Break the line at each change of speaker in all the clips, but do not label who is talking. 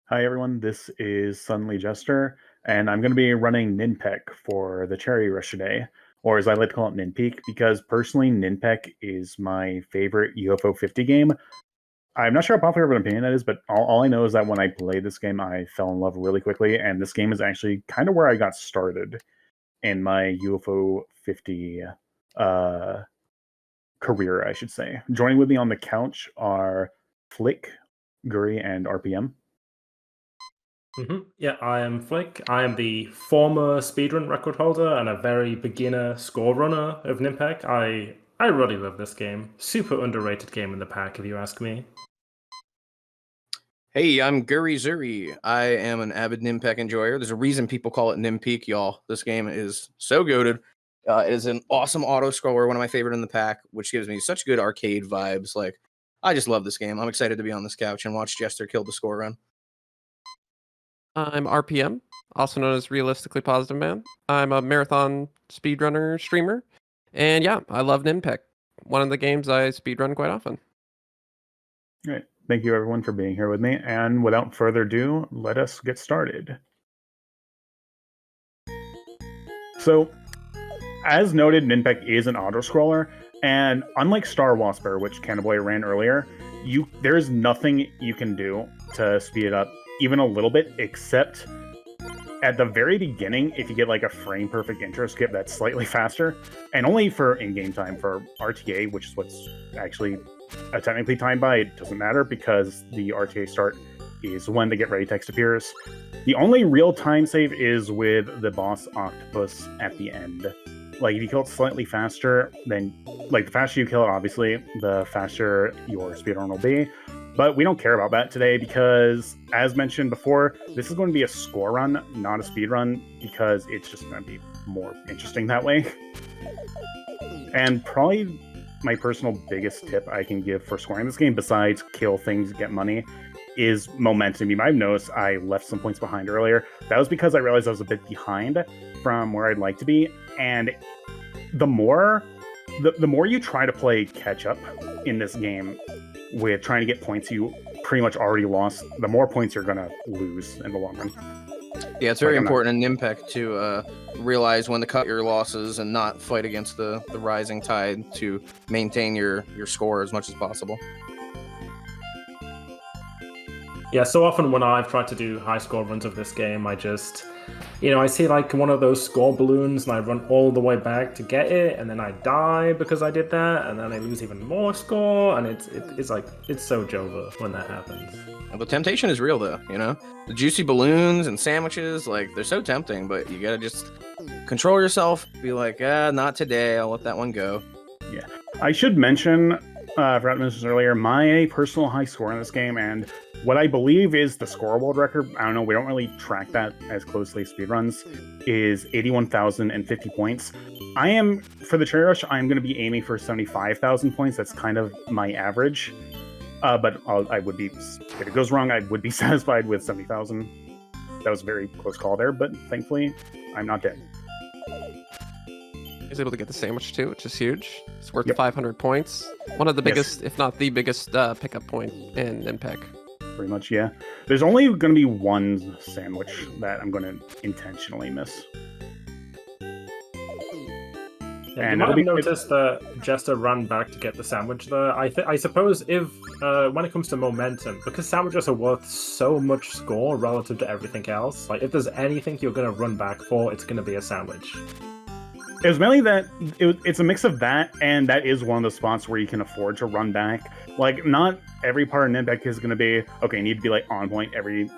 Hi everyone, this is SuddenlyJester, and I'm going to be running Ninpek for the Cherry Rush today, or as I like to call it, Ninpeak, because personally Ninpek is my favorite UFO 50 game. I'm not sure how popular of an opinion that is, but all I know is that when I played this game, I fell in love really quickly, and this game is actually kind of where I got started in my UFO 50 uh, career, I should say. Joining with me on the couch are Flick, Guri, and RPM.
Yeah, I am Flick. I am the former speedrun record holder and a very beginner score runner of Ninpek. I really love this game. Super underrated game in the pack, if you ask me.
Hey, I'm Guri Zuri. I am an avid Ninpek enjoyer. There's a reason people call it Nimpeak, y'all. This game is so goated. It is an awesome auto scroller, one of my favorite in the pack, which gives me such good arcade vibes. Like, I just love this game. I'm excited to be on this couch and watch Jester kill the score run.
I'm RPM, also known as RealisticallyPositiveMan. I'm a marathon speedrunner streamer, and yeah, I love Ninpek. One of the games I speedrun quite often.
All right. Thank you everyone for being here with me. And without further ado, let us get started. So, as noted, Ninpek is an auto-scroller, and unlike Star Wasper, which Cannibal ran earlier, there's nothing you can do to speed it up even a little bit, except at the very beginning, if you get like a frame-perfect intro skip that's slightly faster, and only for in-game time. For RTA, which is what's actually technically timed by, it doesn't matter because the RTA start is when the get ready text appears. The only real time save is with the boss octopus at the end. Like, if you kill it slightly faster, then, like, the faster you kill it, obviously, the faster your speedrun will be. But we don't care about that today because, as mentioned before, this is going to be a score run, not a speed run, because it's just going to be more interesting that way. And probably my personal biggest tip I can give for scoring this game, besides kill things, get money, is momentum. You might have noticed I left some points behind earlier. That was because I realized I was a bit behind from where I'd like to be, and the more you try to play catch up in this game with trying to get points you pretty much already lost, the more points you're gonna lose in the long run.
Yeah, it's very important in Ninpek to realize when to cut your losses and not fight against the rising tide to maintain your score as much as possible.
Yeah, so often when I've tried to do high score runs of this game, I just, I see like one of those score balloons and I run all the way back to get it, and then I die because I did that, and then I lose even more score, and it's like, it's so Jova when that happens.
The temptation is real though, The juicy balloons and sandwiches, like, they're so tempting, but you gotta just control yourself, be like, not today, I'll let that one go.
Yeah. I should mention, I forgot to mention this earlier, my personal high score in this game, and what I believe is the score world record, I don't know, we don't really track that as closely as speedruns, is 81,050 points. For the Cherry Rush, I'm going to be aiming for 75,000 points. That's kind of my average. But I would be, if it goes wrong, I would be satisfied with 70,000. That was a very close call there, but thankfully, I'm not dead.
I was able to get the sandwich too, which is huge. It's worth 500 points. One of the biggest, if not the biggest, pickup point in Ninpek.
Pretty much, yeah. There's only going to be one sandwich that I'm going to intentionally miss.
Yeah, you might have noticed that Jester ran back to get the sandwich there. I suppose if, when it comes to momentum, because sandwiches are worth so much score relative to everything else, like, if there's anything you're going to run back for, it's going to be a sandwich.
It was mainly that it's a mix of that, and that is one of the spots where you can afford to run back. Like, not every part of Ninpek is going to be, okay, you need to be, like, on point every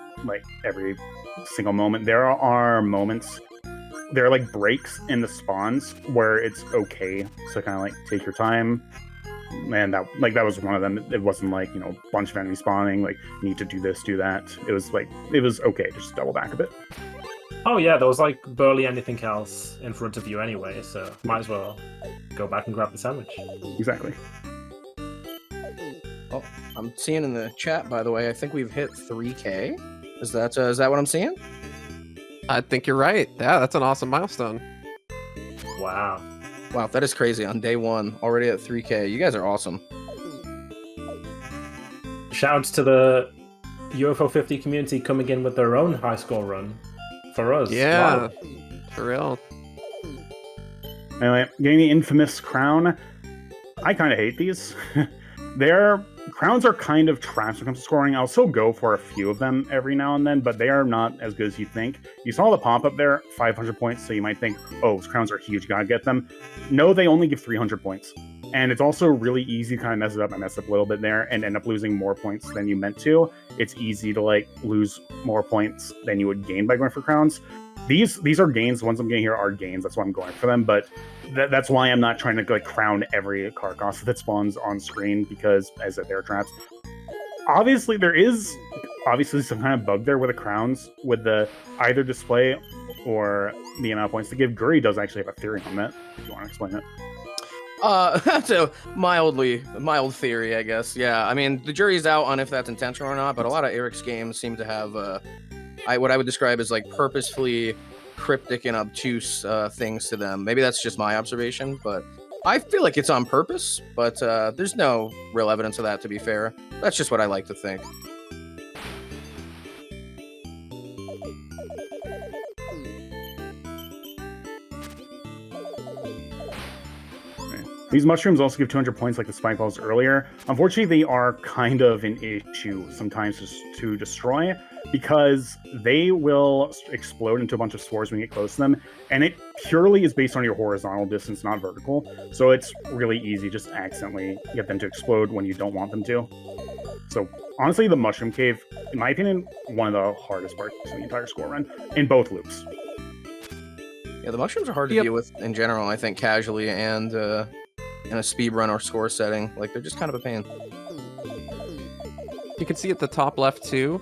single moment. There are moments, there are, like, breaks in the spawns where it's okay to kind of, like, take your time. And that was one of them. It wasn't like, a bunch of enemies spawning, like, you need to do this, do that. It was okay, just double back a bit.
Oh yeah, there was like barely anything else in front of you anyway, so might as well go back and grab the sandwich.
Exactly.
Oh, I'm seeing in the chat, by the way, I think we've hit 3K. Is that what I'm seeing?
I think you're right. Yeah, that's an awesome milestone.
Wow.
Wow, that is crazy. On day one, already at 3K. You guys are awesome.
Shouts to the UFO 50 community coming in with their own high score run for us.
Yeah,
Wow.
for real.
Anyway, getting the infamous crown. I kind of hate these. Their crowns are kind of trash when it comes to scoring. I'll still go for a few of them every now and then, but they are not as good as you think. You saw the pop-up there, 500 points, so you might think, oh, those crowns are huge, gotta get them. No, they only give 300 points. And it's also really easy to kind of mess it up. I messed up a little bit there and end up losing more points than you meant to. It's easy to like lose more points than you would gain by going for crowns. These are gains. The ones I'm getting here are gains. That's why I'm going for them. But that's why I'm not trying to like crown every Carcass that spawns on screen, because as they're traps. Obviously, there is some kind of bug there with the crowns, with the either display or the amount of points to give. Guri does actually have a theory on that. If you want to explain it.
That's a mild theory, I guess. Yeah, I mean, the jury's out on if that's intentional or not, but a lot of Eric's games seem to have what I would describe as like purposefully cryptic and obtuse things to them. Maybe that's just my observation, but I feel like it's on purpose, but there's no real evidence of that, to be fair. That's just what I like to think.
These mushrooms also give 200 points like the spike balls earlier. Unfortunately, they are kind of an issue sometimes to destroy, because they will explode into a bunch of spores when you get close to them, and it purely is based on your horizontal distance, not vertical. So it's really easy just accidentally get them to explode when you don't want them to. So honestly, the mushroom cave, in my opinion, one of the hardest parts of the entire score run in both loops.
Yeah, the mushrooms are hard to deal with in general, I think, casually and in a speedrun or score setting. Like, they're just kind of a pain.
You can see at the top left too,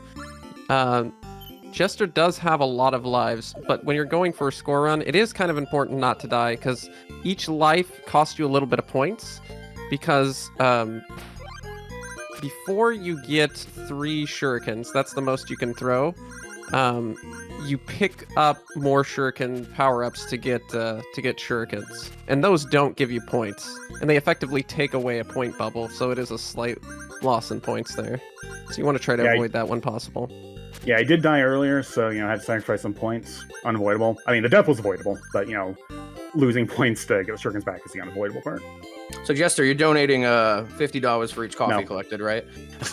Jester does have a lot of lives, but when you're going for a score run, it is kind of important not to die, because each life costs you a little bit of points, because before you get 3 shurikens, that's the most you can throw, you pick up more shuriken power-ups to get shurikens, and those don't give you points, and they effectively take away a point bubble, so it is a slight loss in points there. So you want to try to avoid that when possible.
Yeah, I did die earlier, so I had to sacrifice some points. Unavoidable. I mean, the death was avoidable, but losing points to get the shurikens back is the unavoidable part.
So Jester, you're donating $50 for each coffee collected, right?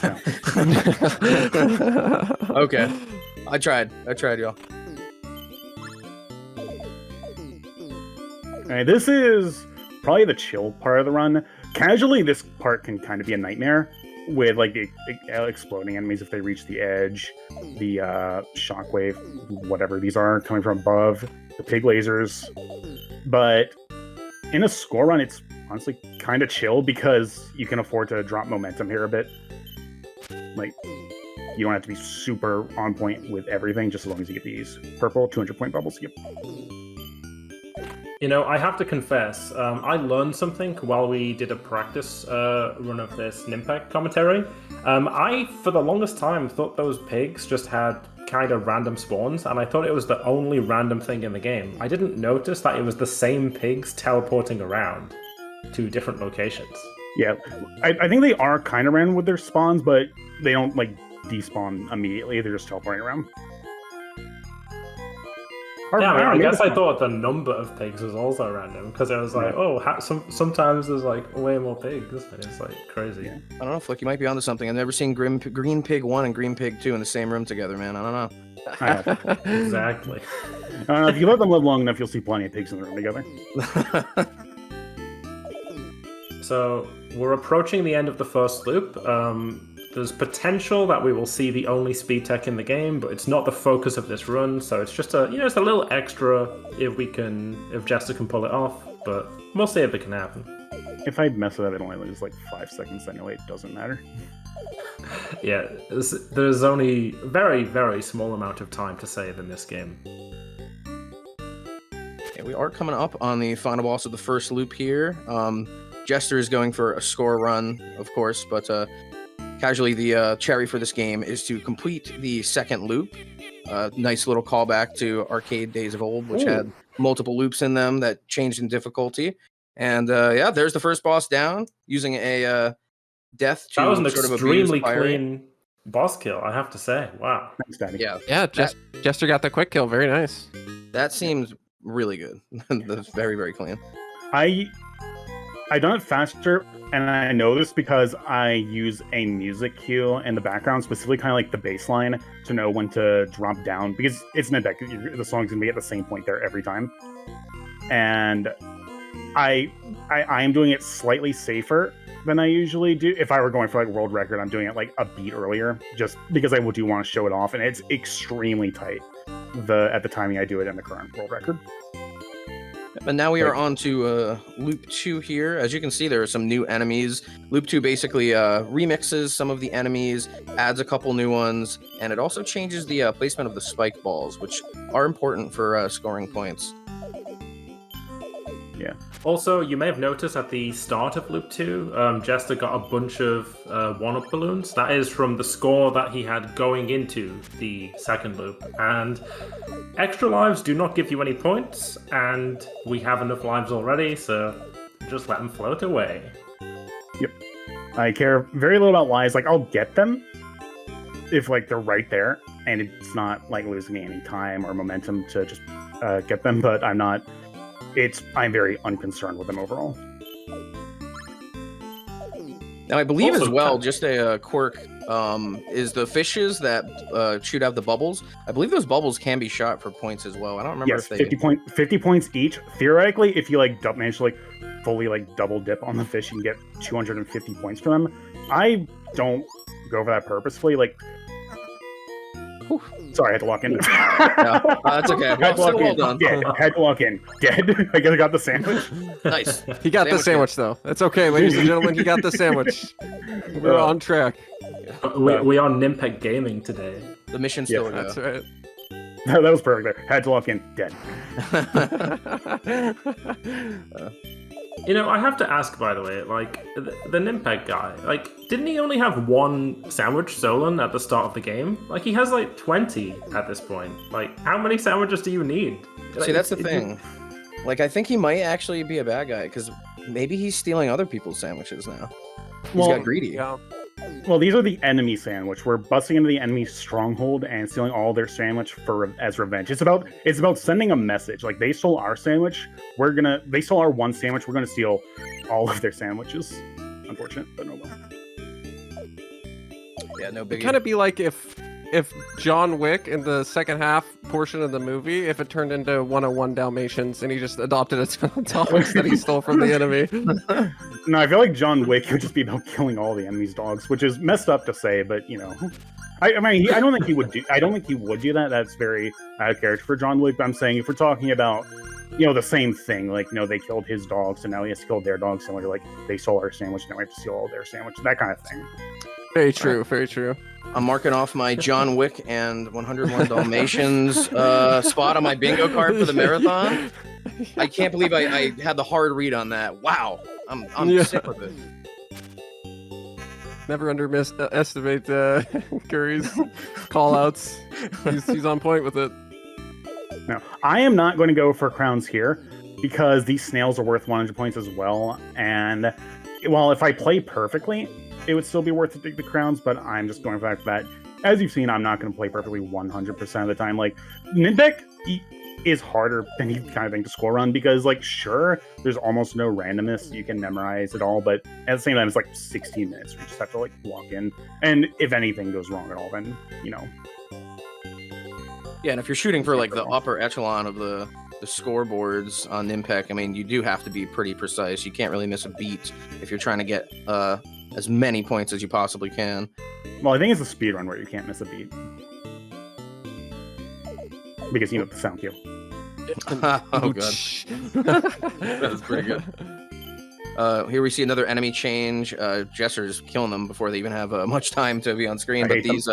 No.
Okay. I tried, y'all.
Alright, this is probably the chill part of the run. Casually, this part can kind of be a nightmare with like the exploding enemies if they reach the edge, the shockwave, whatever these are coming from above, the pig lasers. But in a score run, it's honestly kind of chill because you can afford to drop momentum here a bit. Like, you don't have to be super on point with everything, just as long as you get these purple 200-point bubbles. Yep.
I have to confess, I learned something while we did a practice run of this Ninpek commentary. I, for the longest time, thought those pigs just had kind of random spawns, and I thought it was the only random thing in the game. I didn't notice that it was the same pigs teleporting around to different locations. Yeah,
I think they are kind of random with their spawns, but they don't like despawn immediately. They're just teleporting around.
I guess I thought the number of pigs was also random, because I was like, sometimes there's like way more pigs, and it's like crazy.
Yeah. I don't know, Flick, you might be onto something. I've never seen Green Pig 1 and Green Pig 2 in the same room together, man. I don't know.
Exactly.
If you let them live long enough, you'll see plenty of pigs in the room together.
So we're approaching the end of the first loop. There's potential that we will see the only speed tech in the game, but it's not the focus of this run, so it's just it's a little extra if Jester can pull it off, but we'll see if it can happen.
If I mess it up, it only loses like 5 seconds anyway, it doesn't matter.
Yeah, there's only very, very small amount of time to save in this game.
Yeah, we are coming up on the final boss of the first loop here. Jester is going for a score run, of course, but casually, the cherry for this game is to complete the second loop. Nice little callback to arcade days of old, which had multiple loops in them that changed in difficulty. And there's the first boss down using a death to
that was an
sort of
extremely
abuse fire.
clean boss kill, I have to say. Wow.
Thanks, Daddy.
Yeah,
Yeah, Jester got the quick kill. Very nice.
that seems really good. That's very, very clean.
I done it faster, and I know this because I use a music cue in the background, specifically kind of like the bass line, to know when to drop down, because it's Ninpek. The song's gonna be at the same point there every time, and I am doing it slightly safer than I usually do. If I were going for like world record, I'm doing it like a beat earlier, just because I do want to show it off, and it's extremely tight. At the timing I do it in the current world record.
And now we are on to Loop 2 here. As you can see, there are some new enemies. Loop 2 basically remixes some of the enemies, adds a couple new ones, and it also changes the placement of the spike balls, which are important for scoring points.
Yeah.
Also, you may have noticed at the start of Loop 2, Jester got a bunch of 1-up balloons. That is from the score that he had going into the second loop. And extra lives do not give you any points, and we have enough lives already, so just let them float away.
Yep. I care very little about lives. Like, I'll get them if like they're right there, and it's not like losing me any time or momentum to just get them, but I'm not... I'm very unconcerned with them overall.
Now, I believe
Also,
as well, just a quirk, is the fishes that shoot out the bubbles. I believe those bubbles can be shot for points as well. I don't remember
Yes,
if they...
50 points each. Theoretically, if you like manage to like fully like double dip on the fish, you can get 250 points for them. I don't go for that purposefully. Like, sorry, I had to walk in.
No, that's okay.
Had to walk
Well
in.
done.
Dead. Had to walk in. Dead. I guess I got the sandwich.
Nice.
He got the sandwich, though. That's okay, ladies and gentlemen. He got the sandwich. We're on track.
We are Ninpek Gaming today.
The mission's still
Yeah,
a
That's
go.
right.
That was perfect there. Had to walk in. Dead.
You know, I have to ask, by the way, like, the Ninpek guy, like, didn't he only have one sandwich stolen at the start of the game? Like, he has, like, 20 at this point. Like, how many sandwiches do you need?
See, that's the thing. Like, I think he might actually be a bad guy, because maybe he's stealing other people's sandwiches now. He's got greedy.
Yeah.
Well, these are the enemy sandwich. We're busting into the enemy stronghold and stealing all their sandwich as revenge. It's about sending a message. Like, they stole our sandwich. They stole our one sandwich. We're gonna steal all of their sandwiches. Unfortunate, but no well.
Yeah, no
It'd
big.
kind of be like if John Wick in the second half portion of the movie, if it turned into 101 Dalmatians and he just adopted a ton of dogs that he stole from the enemy.
No, I feel like John Wick would just be about killing all the enemy's dogs, which is messed up to say, but you know, I don't think he would do. I don't think he would do that. That's very out of character for John Wick. But I'm saying if we're talking about, you know, the same thing, like, you know, they killed his dogs and now he has to kill their dogs, similar to like they stole our sandwich, now we have to steal all their sandwich, that kind of thing.
Very true. Very true.
I'm marking off my John Wick and 101 Dalmatians spot on my bingo card for the marathon. I can't believe I had the hard read on that. Wow, I'm sick with it.
Never underestimate Guri's call-outs. He's on point with it.
No, I am not going to go for crowns here because these snails are worth 100 points as well. And while if I play perfectly, it would still be worth to take the crowns, but I'm just going for the fact that, as you've seen, I'm not going to play perfectly 100% of the time. Like, Ninpek is harder than any kind of thing to score run because, like, sure, there's almost no randomness. You can memorize it all, but at the same time, it's like 16 minutes. You just have to, like, walk in. And if anything goes wrong at all, then, you know.
Yeah, and if you're shooting for, like, the upper echelon of the scoreboards on Ninpek, I mean, you do have to be pretty precise. You can't really miss a beat if you're trying to get as many points as you possibly can.
Well, I think it's a speedrun where you can't miss a beat. Because, you know, the sound cue.
Oh, God. That's pretty good. Here we see another enemy change. Jester's killing them before they even have much time to be on screen. But these,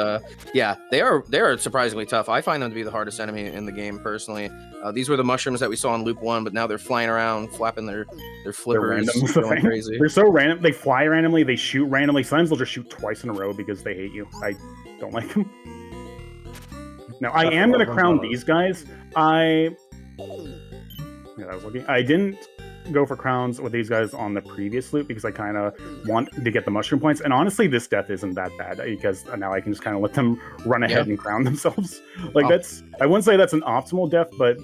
yeah, they are surprisingly tough. I find them to be the hardest enemy in the game, personally. These were the mushrooms that we saw in Loop 1, but now they're flying around, flapping their flippers, going crazy.
They're so random. They fly randomly, they shoot randomly. Sometimes they'll just shoot twice in a row because they hate you. I don't like them. Now, I am going to crown these guys. Yeah, I was looking. I didn't go for crowns with these guys on the previous loop because I kind of want to get the mushroom points. And honestly, this death isn't that bad because now I can just kind of let them run ahead and crown themselves. Like I wouldn't say that's an optimal death, but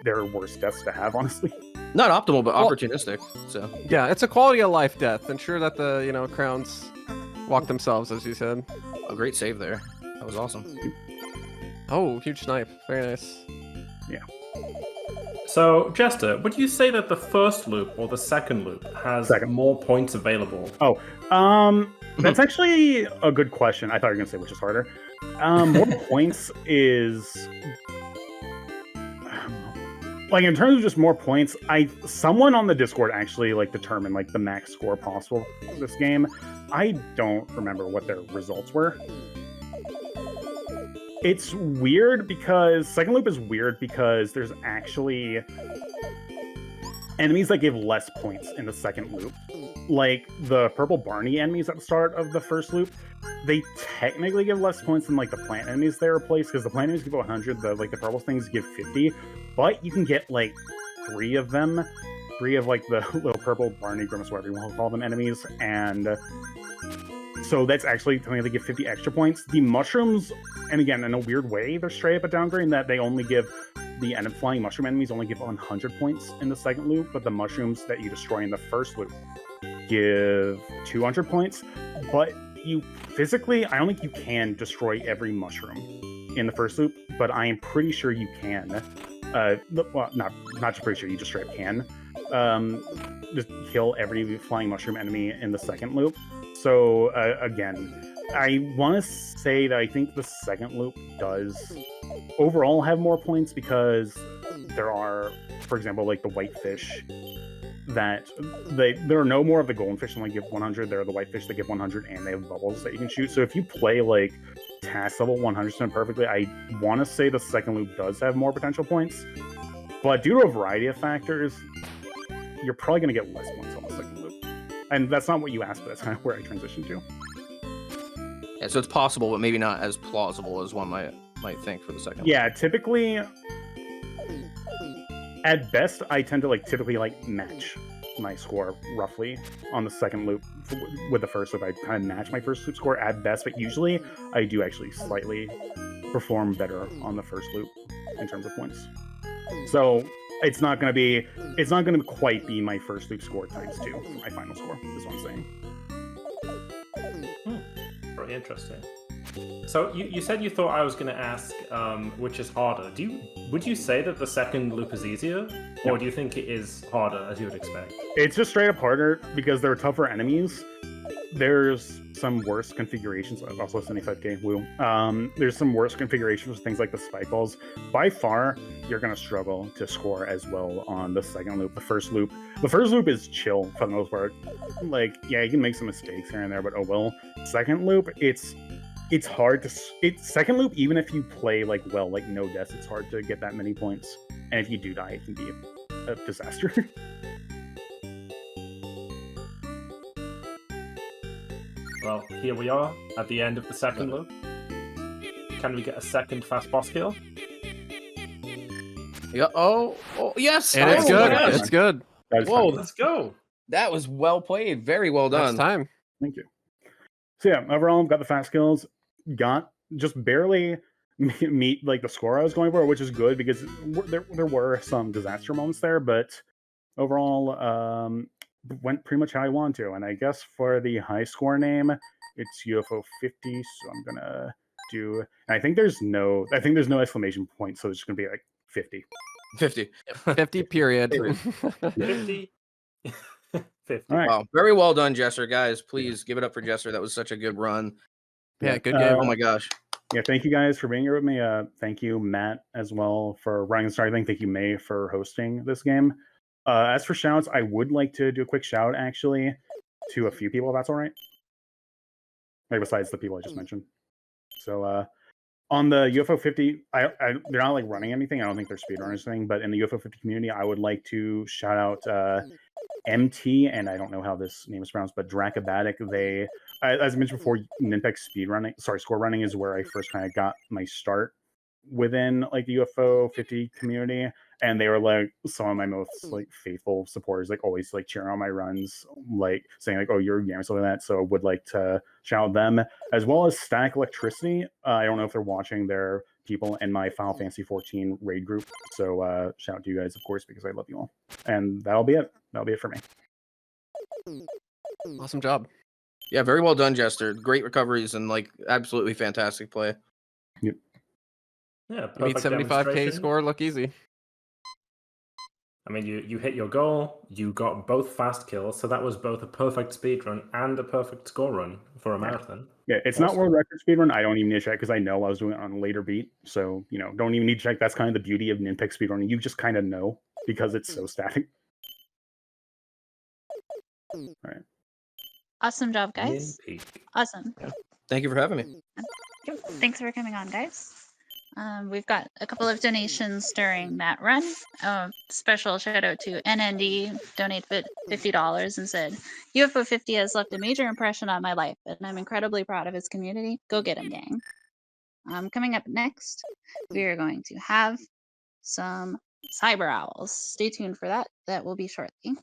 there are worse deaths to have, honestly.
Not optimal, but opportunistic. So
yeah, it's a quality of life death. Ensure that the crowns walk themselves, as you said.
A great save there. That was awesome.
Oh, huge snipe. Very nice.
Yeah.
So, Jester, would you say that the first loop or the second loop has more points available?
Oh, that's actually a good question. I thought you were going to say which is harder. More points is... Like, in terms of just more points, someone on the Discord actually, like, determined, like, the max score possible for this game. I don't remember what their results were. It's weird because... Second loop is weird because there's actually enemies that give less points in the second loop. Like, the purple Barney enemies at the start of the first loop, they technically give less points than, like, the plant enemies they replace, because the plant enemies give 100, the purple things give 50, but you can get, like, 3 of them. 3 of, like, the little purple Barney, Grimace, whatever you want to call them, enemies, and... So that's actually telling they give 50 extra points. The mushrooms, and again, in a weird way, they're straight up a downgrade in that they only give... The flying mushroom enemies only give 100 points in the second loop, but the mushrooms that you destroy in the first loop give 200 points. But you physically, I don't think you can destroy every mushroom in the first loop, but I am pretty sure you can. Well, not just pretty sure, you just straight up can. Just kill every flying mushroom enemy in the second loop. So, again, I want to say that I think the second loop does overall have more points because there are, for example, like the whitefish that there are no more of the goldfish that only give 100. There are the whitefish that give 100 and they have bubbles that you can shoot. So if you play like task level 100% perfectly, I want to say the second loop does have more potential points. But due to a variety of factors, you're probably going to get less points on the second loop. And that's not what you asked, but that's kind of where I transitioned to.
Yeah, so it's possible, but maybe not as plausible as one might think for the second.
Yeah, typically, at best, I tend to typically match my score roughly on the second loop with the first loop. I kind of match my first loop score at best, but usually I do actually slightly perform better on the first loop in terms of points. So it's not going to quite be my first loop score times 2 for my final score, is what I'm saying.
Very interesting. So you said you thought I was going to ask which is harder. Would you say that the second loop is easier, or do you think it is harder as you would expect? It's
just straight up harder because there are tougher enemies. There's some worse configurations. Also 75k, woo. There's some worse configurations with things like the spike balls. By far, you're going to struggle to score as well on the second loop. The first loop is chill for the most part. Yeah, you can make some mistakes here and there, but oh well. Second loop, it's hard to... second loop, even if you play well, no deaths, it's hard to get that many points. And if you do die, it can be a disaster.
Well, here we are at the end of the second loop. Can we get a second fast boss kill?
Yeah. Oh, yes.
And it's good. It's good.
Whoa, let's go.
That was well played. Very well done.
That's time.
Thank you. So yeah, overall, got the fast kills. Got just barely meet the score I was going for, which is good because there were some disaster moments there, but overall, went pretty much how I wanted to. And I guess for the high score name, it's UFO 50. So I'm gonna do. And I think there's no exclamation point, so it's just gonna be 50.
50 period.
50. 50.
All right.
Wow, very well done, Jester. Guys, please give it up for Jester. That was such a good run.
Yeah, good game.
Oh my gosh.
Yeah, thank you guys for being here with me. Thank you, Matt, as well, for running the starting. Thank you, May, for hosting this game. As for shouts, I would like to do a quick shout, actually, to a few people, if that's all right. Besides the people I just mentioned. So, on the UFO 50, they're not running anything. I don't think they're speedrunners or anything, but in the UFO 50 community, I would like to shout out MT, and I don't know how this name is pronounced, but Dracabatic. They, as I mentioned before, Ninpek score running is where I first kind of got my start within the UFO 50 community. and they were like some of my most like faithful supporters, like always like cheering on my runs, like saying like, "Oh, you're a gamer," something like that. So I would like to shout out them, as well as Static Electricity. I don't know if they're watching. They're people in my Final Fantasy 14 raid group. So shout out to you guys, of course, because I love you all. And that'll be it. That'll be it for me.
Awesome job.
Yeah, very well done, Jester. Great recoveries and like absolutely fantastic play.
Yep.
Yeah,
You meet
perfect
75k
demonstration.
score, look easy.
I mean, you hit your goal, you got both fast kills, so that was both a perfect speed run and a perfect score run for a marathon.
Yeah, it's not world record speedrun. I don't even need to check because I know I was doing it on a later beat. So, don't even need to check. That's kind of the beauty of Ninpek speedrunning. You just kind of know because it's so static. All right.
Awesome job, guys.
Ninpek.
Awesome.
Thank you for having me.
Thanks for coming on, guys. We've got a couple of donations during that run. Special shout out to NND, donate $50 and said, UFO 50 has left a major impression on my life, and I'm incredibly proud of his community. Go get him, gang. Coming up next, we are going to have some Cyber Owls. Stay tuned for that. That will be shortly.